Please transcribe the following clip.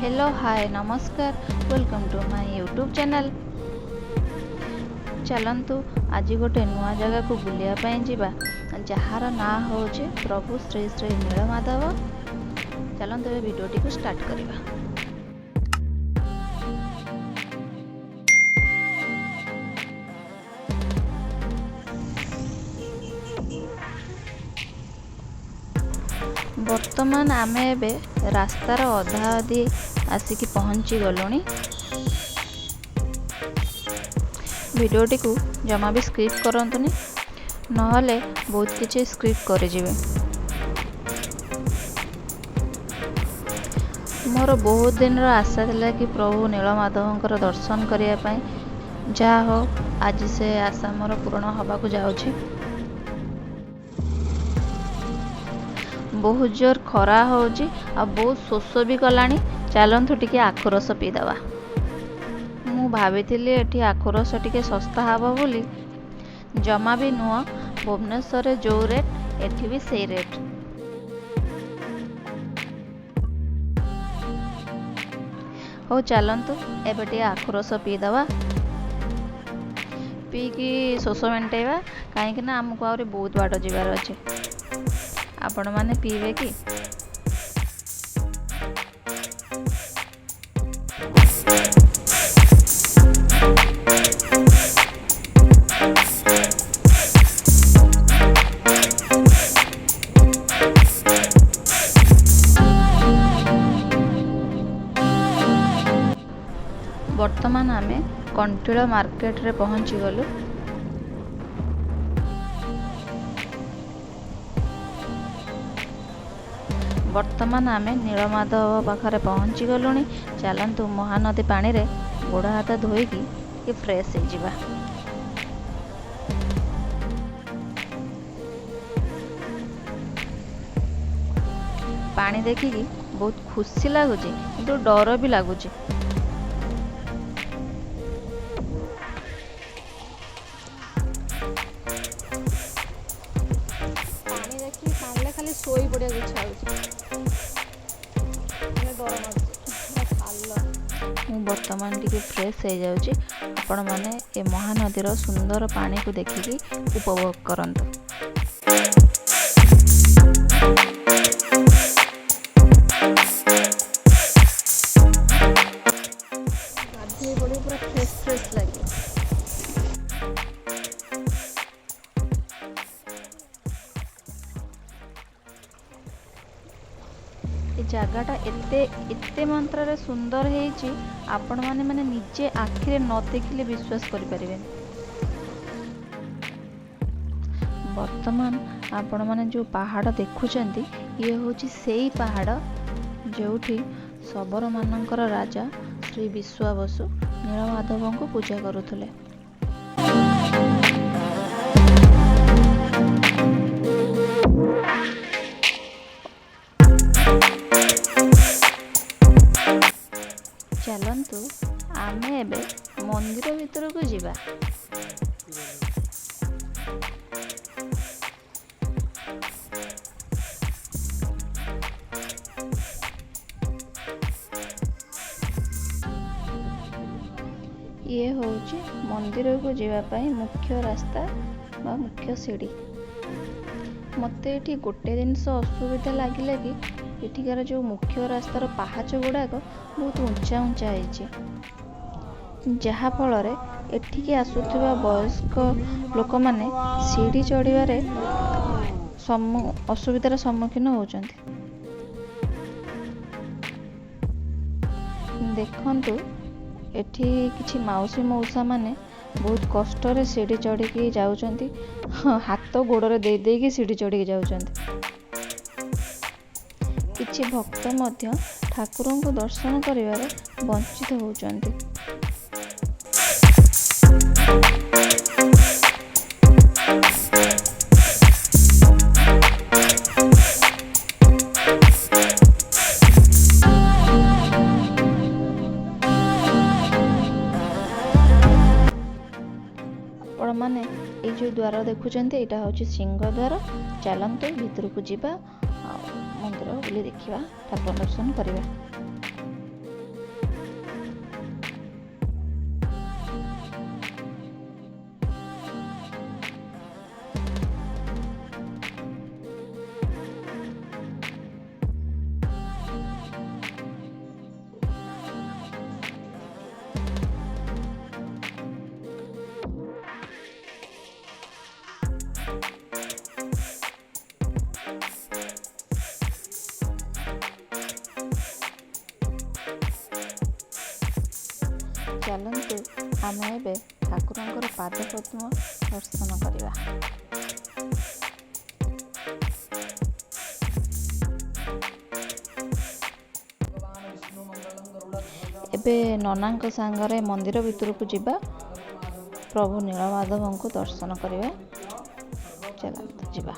Hello hi नमस्कार welcome to my YouTube channel. चलतु आज गोटे नुआ जगह को बुलिया पाई जिबा जार ना होचे प्रभु श्री श्री नीलमाधव। चलतु ए वीडियोटी को स्टार्ट करिबा। वर्तमान आमे एबे रास्तार अधा अधी आसिकी पहुँची गलुनी। वीडियोटी को जमा भी स्क्रिप्ट करंतुनी नहले बहुत किछि स्क्रिप्ट करि जिवे। मोर बहुत दिन रो आशा थिला कि प्रभु नीलमाधवंकर दर्शन करिया पई, जा हो आज से आशा मोर पूर्ण हबा को जाउछि। बहुत जोर खरा होउची आ बहुत शोष भी कलानी। चलंतु टिके आखु रस पी दवा। मु भाविथिली एठी आखु रस टिके सस्ता हबो बोली, जमा भी नुआ। भुवनेश्वर जो रेट एठी भी सेई रेट। हो चलंतु एबे टिके आखु रस पी दवा। पी की शोष मेंटेवा काहेकि ना हमको आउरी बहुत बाट जिबार अछि। आपण माने पीवे कि? वर्तमान आमे कंटिल मार्केट रे पहुंची गलु। वर्तमान आमे नीलमाधव पाखरे पहुंची गलुनी। चलंतु महानदी पानी रे गोड़ हाथ धोईकी ये फ्रेश हो जिबा। पानी देखिकी बहुत खुशी लागुची किंतु डर भी लागुची। पानी देखी पानी खाली सोई पड़िया इच्छा होची। मु वर्तमान टिके फ्रेश हो जाउची। आपण माने ए महानदीर सुंदर पानी को देखिकी उपभोग करंतु। गाधी बड़ी पूरा फ्रेश फ्रेश लगे। जगाटा एते मात्रा सुंदर है। आपण माने निजे आखिरे न देखिले विश्वास करि परिबे। वर्तमान आपण माने जो पहाड़ देखुचंती ये होची सेई पहाड़ जोठी सबरो मानकर राजा श्री विश्वावसु नीलमाधव को पूजा करुथले। चलंतु आमे एबे मंदिर भीतर को जिबा। ये होची मंदिर को जिबा पई मुख्य रास्ता बा मुख्य सीढ़ी। मते एठी गोटे जिनस असुविधा लागिला कि एठिकार जो मुख्य रास्तार पाहाच गुड़ाक बहुत उंचा उंचा है, जहा फल एठिके आसुथिबा वयस्क लोक माने सीढ़ी चढ़िबारे असुविधार सम्मुखीन होचंती। देखंतु एठी किछि माउसी मौसा माने बहुत कष्ट रे सीढ़ी चढ़ी जाउचंती। हाथ गोड़े दे देकी सीढ़ी चढ़ी जाउचंती। किछि भक्त मध्य ठाकुरों को दर्शन करिवारे वंचित होउचंती। आपण माने ए जो द्वार देखुचंती एटा होची सिंह द्वार। चलंतु भीतर को जिबा मंदिर बुली देखिबा, ठाकुर दर्शन करिबा। ଆମେ ଏବେ ଠାକୁରଙ୍କର ପାଦପଦ୍ମ ଦର୍ଶନ କରିବା। ଏବେ ନନାଙ୍କ ସାଙ୍ଗରେ ମନ୍ଦିର ଭିତରକୁ ଯିବା, ପ୍ରଭୁ ନୀଳମାଧବଙ୍କୁ ଦର୍ଶନ କରିବା। ଚାଲନ୍ତୁ ଯିବା।